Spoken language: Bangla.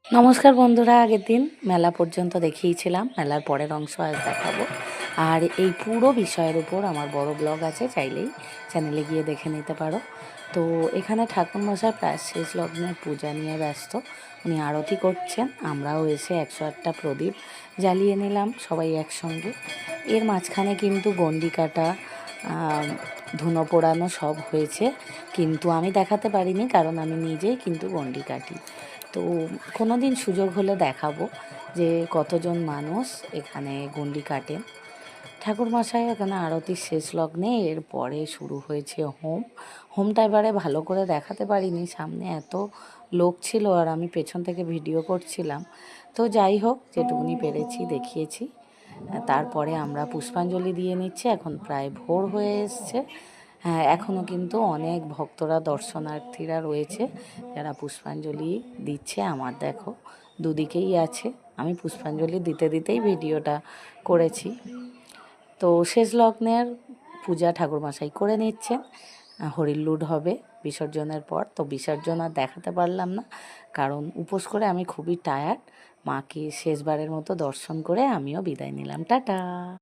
নমস্কার বন্ধুরা, আগের দিন মেলা পর্যন্ত দেখিয়েছিলাম, মেলার পরের অংশ আজ দেখাবো। আর এই পুরো বিষয়ের উপর আমার বড় ব্লগ আছে, চাইলেই চ্যানেলে গিয়ে দেখে নিতে পারো। তো এখানে ঠাকুরমশাই প্রায় শেষ লগ্নের পূজা নিয়ে ব্যস্ত, উনি আরতি করছেন। আমরাও এসে 108টা প্রদীপ জ্বালিয়ে নিলাম সবাই একসঙ্গে। এর মাঝখানে কিন্তু গণ্ডি কাটা, ধুনো পোড়ানো সব হয়েছে, কিন্তু আমি দেখাতে পারিনি কারণ আমি নিজেই কিন্তু গণ্ডি কাটি। তো কোনো দিন সুযোগ হলে দেখাবো যে কতজন মানুষ এখানে গণ্ডি কাটেন। ঠাকুরমশাই এখানে আরতির শেষ লগ্নে, এরপরে শুরু হয়েছে হোমটা এবারে ভালো করে দেখাতে পারিনি, সামনে এত লোক ছিল আর আমি পেছন থেকে ভিডিও করছিলাম। তো যাই হোক, যেটুকুনি পেরেছি দেখিয়েছি। তারপরে আমরা পুষ্পাঞ্জলি দিয়ে নিচ্ছি, এখন প্রায় ভোর হয়ে এসছে। হ্যাঁ, এখনও কিন্তু অনেক ভক্তরা, দর্শনার্থীরা রয়েছে যারা পুষ্পাঞ্জলি দিচ্ছে। আমার দেখো দুদিকেই আছে, আমি পুষ্পাঞ্জলি দিতে দিতেই ভিডিওটা করেছি। তো শেষ লগ্নের পূজা ঠাকুরমশাই করে নিচ্ছেন, হরিলুট হবে বিসর্জনের পর। তো বিসর্জন আর দেখাতে পারলাম না, কারণ উপোস করে আমি খুবই টায়ার্ড। মাকে শেষবারের মতো দর্শন করে আমিও বিদায় নিলাম, টাটা।